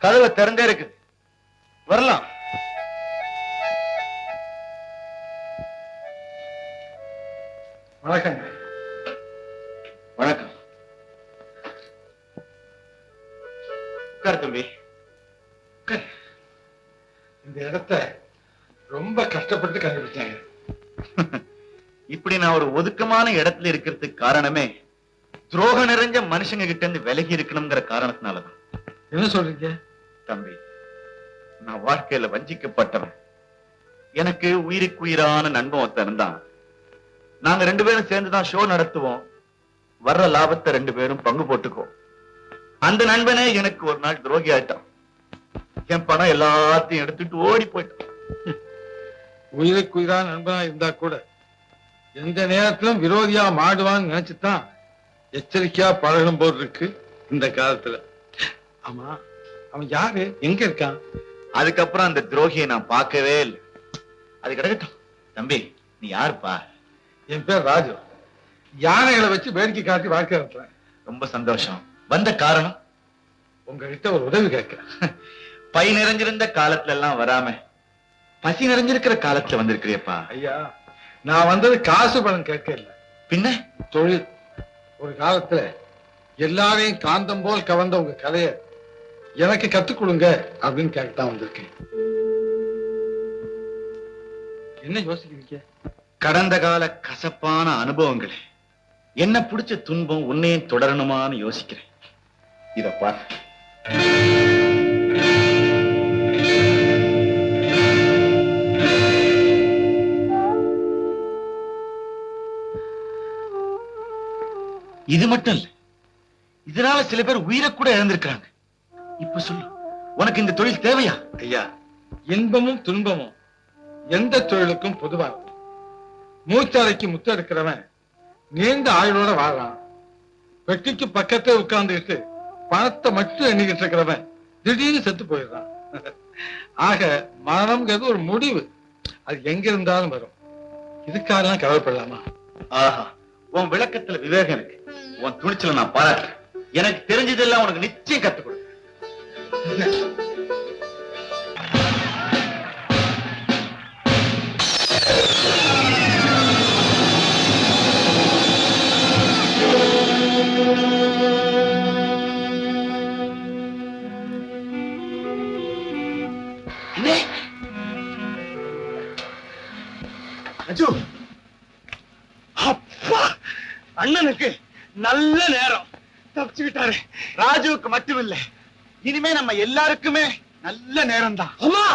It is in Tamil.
கதவை திறந்தே இருக்குது, வரலாம். வணக்கம். வணக்கம். உட்கார் தம்பி. இந்த இடத்தை ரொம்ப கஷ்டப்பட்டு கண்டுபிடிச்சாங்க. இப்படி நான் ஒரு ஒதுக்கமான இடத்துல இருக்கிறதுக்கு காரணமே துரோகம் நிறைஞ்ச மனுஷங்க கிட்ட இருந்து விலகி இருக்கணுங்கிற காரணத்தினாலதான். என்ன சொல்றீங்க தம்பி? நான் வாழ்க்கையில வஞ்சிக்கப்பட்டவன். எனக்கு உயிருக்கு உயிரான நண்பன் ஒருத்தன் இருந்தான். நாங்க 2 பேரும் சேர்ந்துதான் ஷோ நடத்துவோம். வர்ற லாபத்தை 2 பேரும் பங்கு போட்டுக்குவோம். அந்த நண்பனே எனக்கு ஒரு நாள் துரோகி ஆயிட்டான். என் பணம் எல்லாத்தையும் எடுத்துட்டு ஓடி போயிட்டான். உயிருக்கு உயிரா நண்பனா இருந்தா கூட எந்த நேரத்திலும் விரோதியா மாடுவான்னு நினைச்சுதான் எச்சரிக்கையா பழகணும் போல் இருக்கு இந்த காலத்துல. ஆமா, அவன் யாரு, எங்க இருக்கான்? அதுக்கப்புறம் அந்த துரோகியை நான் பார்க்கவே இல்லை. அது கிடக்கட்டும். தம்பி, நீ யாருப்பா? என் பேர் ராஜு. யானைகளை வச்சு வேடிக்கை காட்டி வாழ்க்கை நடத்துறேன். ரொம்ப சந்தோஷம். வந்த காரணம்? உங்ககிட்ட ஒரு உதவி கேட்கிறேன். பை நிறைஞ்சிருந்த காலத்துல எல்லாம் வராம பசி நிறைஞ்சிருக்கிற காலத்துல வந்திருக்கிறியப்பா. ஐயா, நான் வந்தது காசு பணம் கேட்க இல்லை, பின்ன தொழில். ஒரு காலத்துல எல்லாரையும் காந்தம் போல் கவர்ந்த உங்க கதைய எனக்கு கத்துக் கொடுங்க அப்படின்னு கேட்டுதான் வந்திருக்கேன். என்ன யோசிக்கிறீங்க? கடந்த கால கசப்பான அனுபவங்களே என்ன பிடிச்ச துன்பம் உன்னையும் தொடரணுமான்னு யோசிக்கிறேன். இத பார். இது மட்டும் இல்ல, இதனால சில பேர் உயிரை கூட இழந்திருக்கிறாங்க. இப்ப சொல்லு, உனக்கு இந்த தொழில் தேவையா? ஐயா, இன்பமும் துன்பமும் எந்த தொழிலுக்கும் பொதுவானது. மூச்சாலைக்கு முத்த எடுக்கிறவன் நீண்ட ஆயுளோட வாழலாம். வெட்டிக்கு பக்கத்துல உட்கார்ந்துக்கிட்டு பணத்தை மட்டும் எண்ணிக்கிட்டு இருக்கிறவன் திடீர்னு செத்து போயிடுறான். ஆக மரணம்ங்கிறது ஒரு முடிவு, அது எங்க இருந்தாலும் வரும். இதுக்காக கவலைப்படலாமா? ஆஹா, உன் விளக்கத்துல விவேகம் இருக்கு. உன் துணிச்சல நான் பாராட்டுறேன். எனக்கு தெரிஞ்சதெல்லாம் உனக்கு நிச்சயம் கத்துக் கொடு. அப்பா, அண்ணனுக்கு நல்ல நேரம், தப்பிச்சுக்கிட்டாரு. ராஜுவுக்கு மட்டுமில்லை, இனிமே நம்ம எல்லாருக்குமே நல்ல நேரம் தான். அம்மா,